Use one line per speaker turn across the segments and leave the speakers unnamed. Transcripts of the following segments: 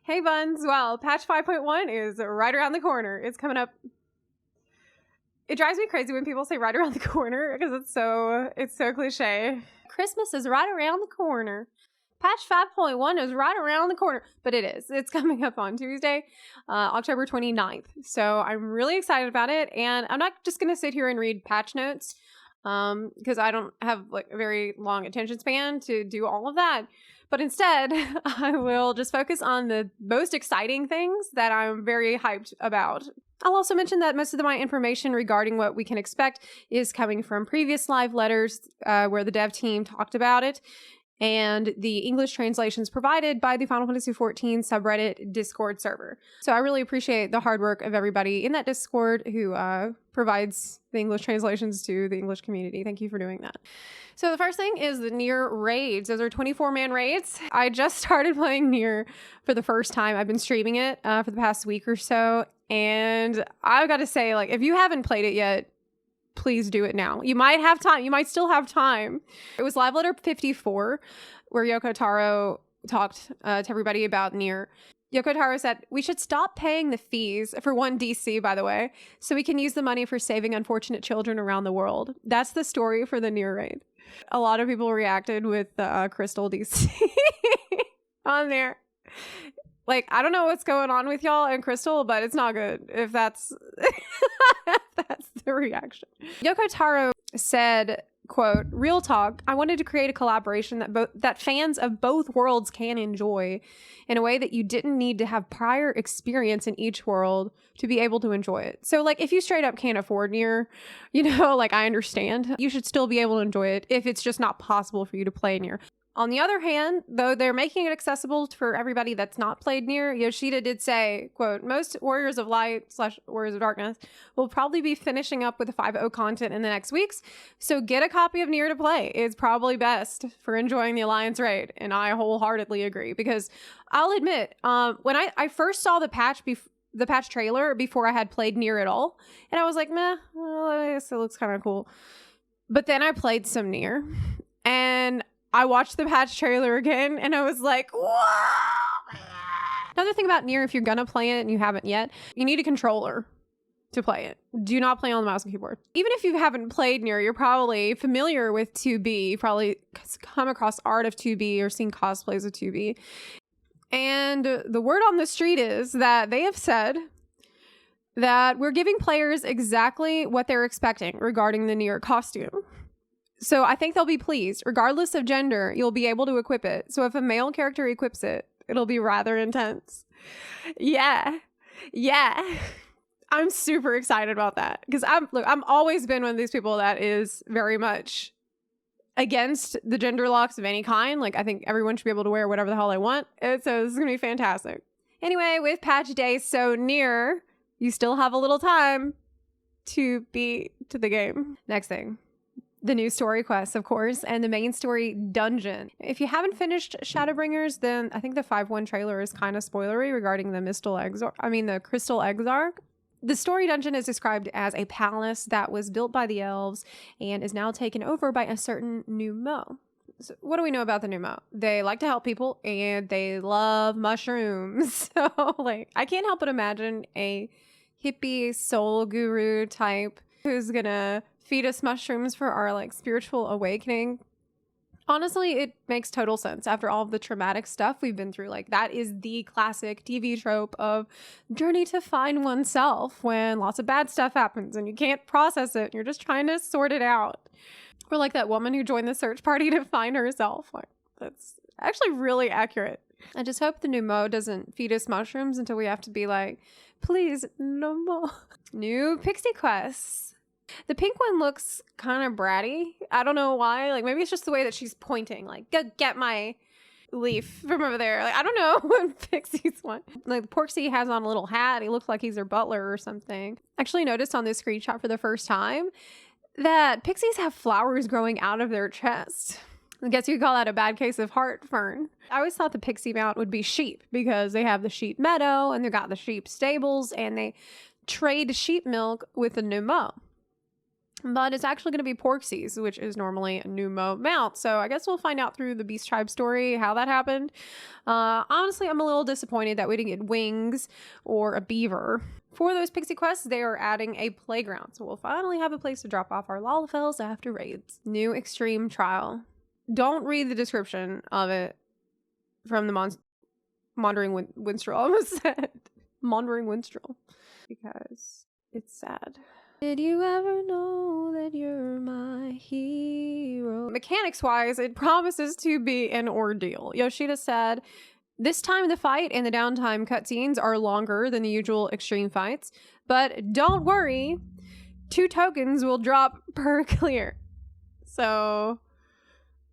Hey buns, well, patch 5.1 is right around the corner. It's coming up. It drives me crazy when people say right around the corner because it's so cliche. Christmas is right around the corner. Patch 5.1 is right around the corner, but it is. It's coming up on Tuesday, October 29th. So I'm really excited about it, and I'm not just going to sit here and read patch notes because I don't have like a very long attention span to do all of that. But instead, I will just focus on the most exciting things that I'm very hyped about. I'll also mention that most of my information regarding what we can expect is coming from previous live letters where the dev team talked about it, and the English translations provided by the Final Fantasy XIV subreddit Discord server. So I really appreciate the hard work of everybody in that Discord who provides the English translations to the English community. Thank you for doing that. So the first thing is the NIER raids. Those are 24-man raids. I just started playing NIER for the first time. I've been streaming it for the past week or so. And I've got to say, like, if you haven't played it yet, please do it now. You might have time. You might still have time. It was live letter 54 where Yoko Taro talked to everybody about NIER. Yoko Taro said, "We should stop paying the fees for 1 DC, by the way, so we can use the money for saving unfortunate children around the world." That's the story for the NIER raid. A lot of people reacted with the Crystal DC on there. Like, I don't know what's going on with y'all and Crystal, but it's not good if that's if that's the reaction. Yoko Taro said, quote, "Real talk, I wanted to create a collaboration that fans of both worlds can enjoy in a way that you didn't need to have prior experience in each world to be able to enjoy it." So, like, if you straight up can't afford NIER, you know, like, I understand. You should still be able to enjoy it if it's just not possible for you to play NIER. On the other hand, though they're making it accessible for everybody that's not played NIER, Yoshida did say, quote, "Most Warriors of Light / Warriors of Darkness will probably be finishing up with the 5.0 content in the next weeks, so get a copy of NIER to play. It's probably best for enjoying the Alliance raid." And I wholeheartedly agree, because I'll admit, when I first saw the patch trailer before I had played NIER at all, and I was like, meh, well, I guess it looks kind of cool. But then I played some NIER, and I watched the patch trailer again, and I was like, whoa! Another thing about NIER, if you're gonna play it and you haven't yet, you need a controller to play it. Do not play on the mouse and keyboard. Even if you haven't played NIER, you're probably familiar with 2B. You've probably come across art of 2B or seen cosplays of 2B. And the word on the street is that they have said that we're giving players exactly what they're expecting regarding the NIER costume. So I think they'll be pleased. Regardless of gender, you'll be able to equip it. So if a male character equips it, it'll be rather intense. Yeah. I'm super excited about that. Because I'm always been one of these people that is very much against the gender locks of any kind. Like, I think everyone should be able to wear whatever the hell they want. And so this is going to be fantastic. Anyway, with patch day so near, you still have a little time to beat to the game. Next thing. The new story quests, of course, and the main story dungeon. If you haven't finished Shadowbringers, then I think the 5.1 trailer is kind of spoilery regarding the the Crystal Exarch. The story dungeon is described as a palace that was built by the elves and is now taken over by a certain Numo. So what do we know about the Numo? They like to help people and they love mushrooms. So, like, I can't help but imagine a hippie soul guru type who's gonna feed us mushrooms for our, like, spiritual awakening. Honestly, it makes total sense after all of the traumatic stuff we've been through. Like, that is the classic TV trope of journey to find oneself when lots of bad stuff happens and you can't process it. You're just trying to sort it out. Or like that woman who joined the search party to find herself. Like, that's actually really accurate. I just hope the Numo doesn't feed us mushrooms until we have to be like, please, no more. New Pixie quests. The pink one looks kind of bratty. I don't know why. Like, maybe it's just the way that she's pointing. Like, go get my leaf from over there. Like, I don't know what Pixies want. Like, Porksy has on a little hat. He looks like he's their butler or something. Actually noticed on this screenshot for the first time that Pixies have flowers growing out of their chest. I guess you could call that a bad case of heartburn. I always thought the Pixie mount would be sheep because they have the sheep meadow and they've got the sheep stables and they trade sheep milk with the Numo. But it's actually going to be Porxie's, which is normally a Numo mount. So I guess we'll find out through the Beast Tribe story how that happened. Honestly, I'm a little disappointed that we didn't get wings or a beaver. For those Pixie quests, they are adding a playground. So we'll finally have a place to drop off our Lalafels after raids. New extreme trial. Don't read the description of it from the Wandering Winstrel. I almost said Wandering Winstrel. Because it's sad. Did you ever know that you're my hero? Mechanics-wise, it promises to be an ordeal. Yoshida said, this time the fight and the downtime cutscenes are longer than the usual extreme fights, but don't worry, 2 tokens will drop per clear. So,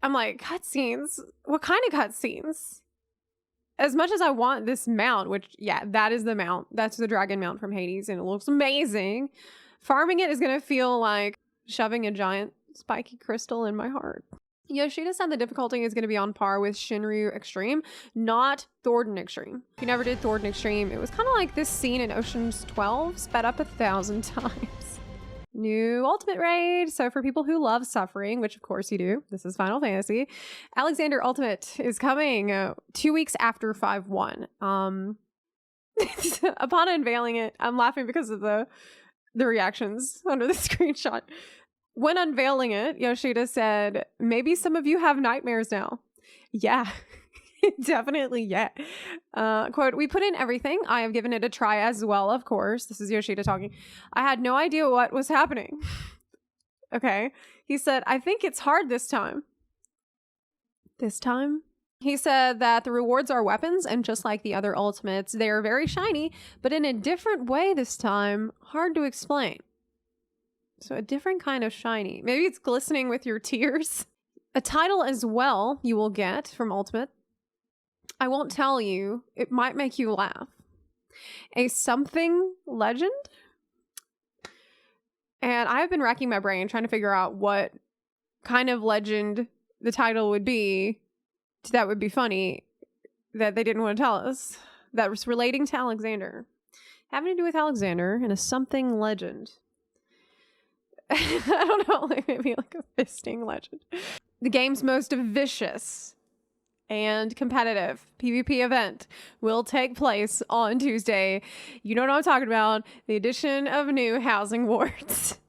I'm like, cutscenes? What kind of cutscenes? As much as I want this mount, which, yeah, that is the mount. That's the dragon mount from Hades, and it looks amazing. Farming it is going to feel like shoving a giant spiky crystal in my heart. Yoshida said the difficulty is going to be on par with Shinryu Extreme, not Thornton Extreme. If you never did Thornton Extreme, it was kind of like this scene in Ocean's 12, sped up 1,000 times. New Ultimate Raid. So for people who love suffering, which of course you do, this is Final Fantasy, Alexander Ultimate is coming 2 weeks after 5.1. Upon unveiling it, I'm laughing because of the reactions under the screenshot. When unveiling it, Yoshida said, maybe some of you have nightmares now. Yeah, definitely, yeah. Quote, we put in everything. I have given it a try as well, of course. This is Yoshida talking. I had no idea what was happening. Okay. He said, I think it's hard this time. This time? He said that the rewards are weapons, and just like the other ultimates, they are very shiny, but in a different way this time. Hard to explain. So a different kind of shiny. Maybe it's glistening with your tears. A title as well you will get from Ultimate. I won't tell you. It might make you laugh. A something legend? And I have been racking my brain trying to figure out what kind of legend the title would be. That would be funny that they didn't want to tell us. That was relating to Alexander. Having to do with Alexander and a something legend. I don't know, like maybe like a fisting legend. The game's most vicious and competitive PvP event will take place on Tuesday. You know what I'm talking about. The addition of new housing wards.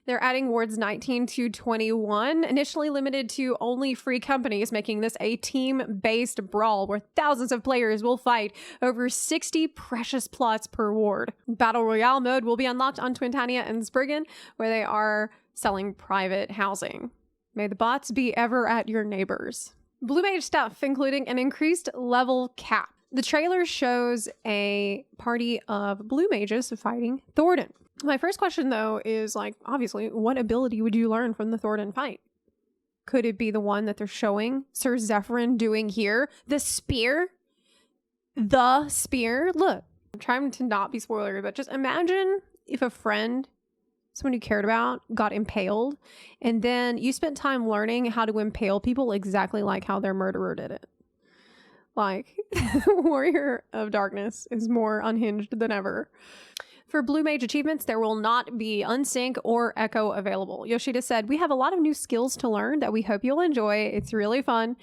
They're adding wards 19 to 21, initially limited to only free companies, making this a team-based brawl where thousands of players will fight over 60 precious plots per ward. Battle Royale mode will be unlocked on Twintania and Spriggan, where they are selling private housing. May the bots be ever at your neighbors. Blue Mage stuff, including an increased level cap. The trailer shows a party of Blue Mages fighting Thornton. My first question, though, is, like, obviously, what ability would you learn from the Thornton fight? Could it be the one that they're showing Sir Zephyrin doing here? The spear? The spear? Look, I'm trying to not be spoilery, but just imagine if a friend, someone you cared about, got impaled, and then you spent time learning how to impale people exactly like how their murderer did it. Like, Warrior of Darkness is more unhinged than ever. For Blue Mage achievements, there will not be Unsync or Echo available. Yoshida said, we have a lot of new skills to learn that we hope you'll enjoy. It's really fun.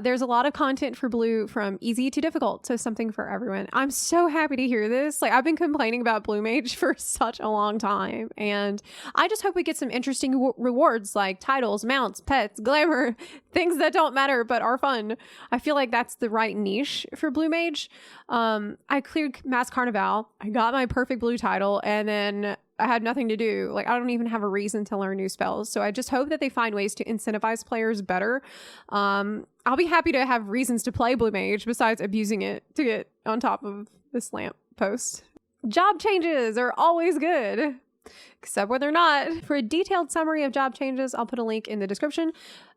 There's a lot of content for Blue from easy to difficult, so something for everyone. I'm so happy to hear this. Like, I've been complaining about Blue Mage for such a long time, and I just hope we get some interesting rewards like titles, mounts, pets, glamour, things that don't matter but are fun. I feel like that's the right niche for Blue Mage. I cleared Mass Carnival, I got my perfect blue title, and then I had nothing to do. Like, I don't even have a reason to learn new spells. So I just hope that they find ways to incentivize players better. I'll be happy to have reasons to play Blue Mage besides abusing it to get on top of this lamp post. Job changes are always good, except when they're not. For a detailed summary of job changes, I'll put a link in the description.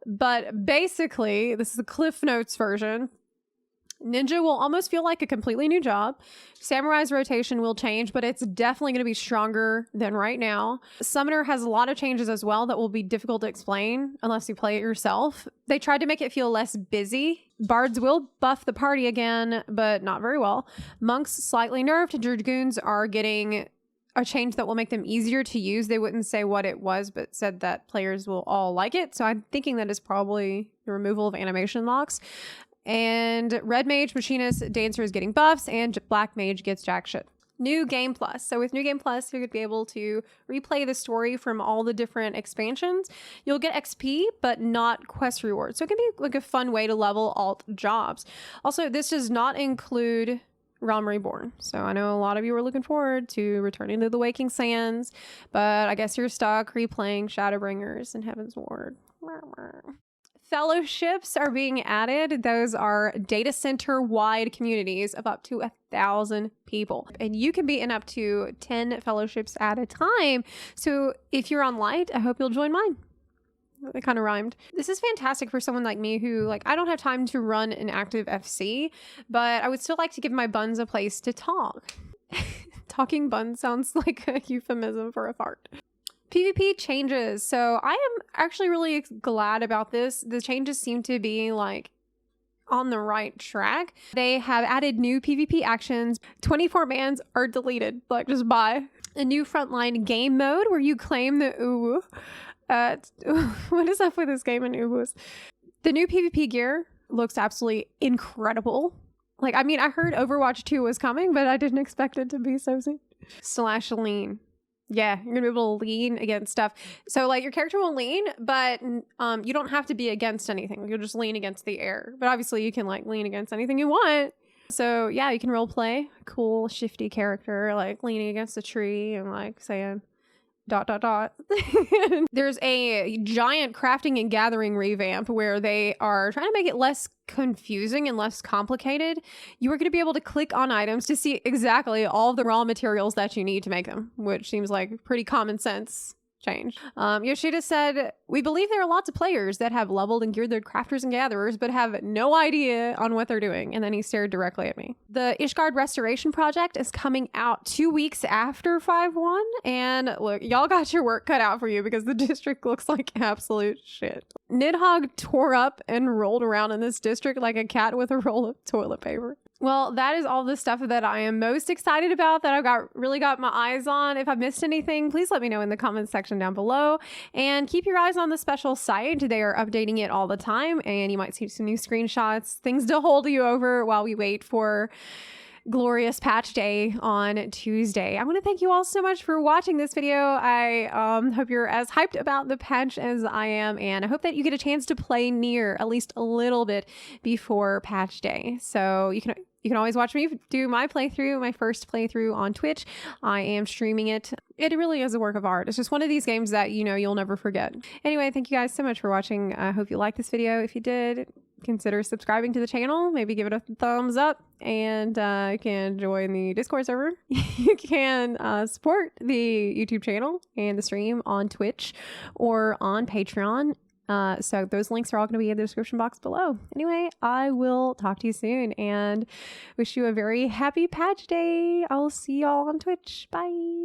But basically, this is the Cliff Notes version. Ninja will almost feel like a completely new job. Samurai's rotation will change, but it's definitely going to be stronger than right now. Summoner has a lot of changes as well that will be difficult to explain unless you play it yourself. They tried to make it feel less busy. Bards will buff the party again, but not very well. Monks slightly nerfed. Dragoons are getting a change that will make them easier to use. They wouldn't say what it was, but said that players will all like it. So I'm thinking that is probably the removal of animation locks. And Red Mage, Machinist, Dancer is getting buffs, and Black Mage gets jack shit. New Game Plus. So with New Game Plus, you're going to be able to replay the story from all the different expansions. You'll get XP, but not quest rewards. So it can be like a fun way to level alt jobs. Also, this does not include Realm Reborn. So I know a lot of you are looking forward to returning to the Waking Sands, but I guess you're stuck replaying Shadowbringers and Heaven's Ward. Fellowships are being added. Those are data center wide communities of up to 1,000 people. And you can be in up to 10 fellowships at a time. So if you're on Light, I hope you'll join mine. It kind of rhymed. This is fantastic for someone like me who, like, I don't have time to run an active FC, but I would still like to give my buns a place to talk. Talking buns sounds like a euphemism for a fart. PvP changes. So I am actually really glad about this. The changes seem to be like on the right track. They have added new PvP actions. 24 bans are deleted, like just bye. A new frontline game mode where you claim the uwu. What is up with this game and uwus? The new PvP gear looks absolutely incredible. Like, I mean, I heard Overwatch 2 was coming, but I didn't expect it to be so soon. /lean. Yeah, you're gonna be able to lean against stuff. So like your character will lean, but you don't have to be against anything. You'll just lean against the air. But obviously you can like lean against anything you want. So yeah, you can role play a cool shifty character, like leaning against a tree and like saying ... There's a giant crafting and gathering revamp where they are trying to make it less confusing and less complicated. You are going to be able to click on items to see exactly all of the raw materials that you need to make them, which seems like pretty common sense change. Yoshida said, "We believe there are lots of players that have leveled and geared their crafters and gatherers, but have no idea on what they're doing." And then he stared directly at me. The Ishgard Restoration Project is coming out 2 weeks after 5.1. And look, y'all got your work cut out for you because the district looks like absolute shit. Nidhogg tore up and rolled around in this district like a cat with a roll of toilet paper. Well, that is all the stuff that I am most excited about, that I've really got my eyes on. If I missed anything, please let me know in the comments section down below. And keep your eyes on the special site. They are updating it all the time, and you might see some new screenshots, things to hold you over while we wait for glorious patch day on Tuesday. I want to thank you all so much for watching this video. I hope you're as hyped about the patch as I am, and I hope that you get a chance to play NIER at least a little bit before patch day. So you can always watch me do my playthrough, my first playthrough on Twitch. I am streaming it. It really is a work of art. It's just one of these games that, you know, you'll never forget. Anyway, thank you guys so much for watching. I hope you liked this video. If you did, consider subscribing to the channel. Maybe give it a thumbs up, and you can join the Discord server. You can support the YouTube channel and the stream on Twitch or on Patreon. So those links are all going to be in the description box below. Anyway, I will talk to you soon and wish you a very happy patch day. I'll see y'all on Twitch. Bye.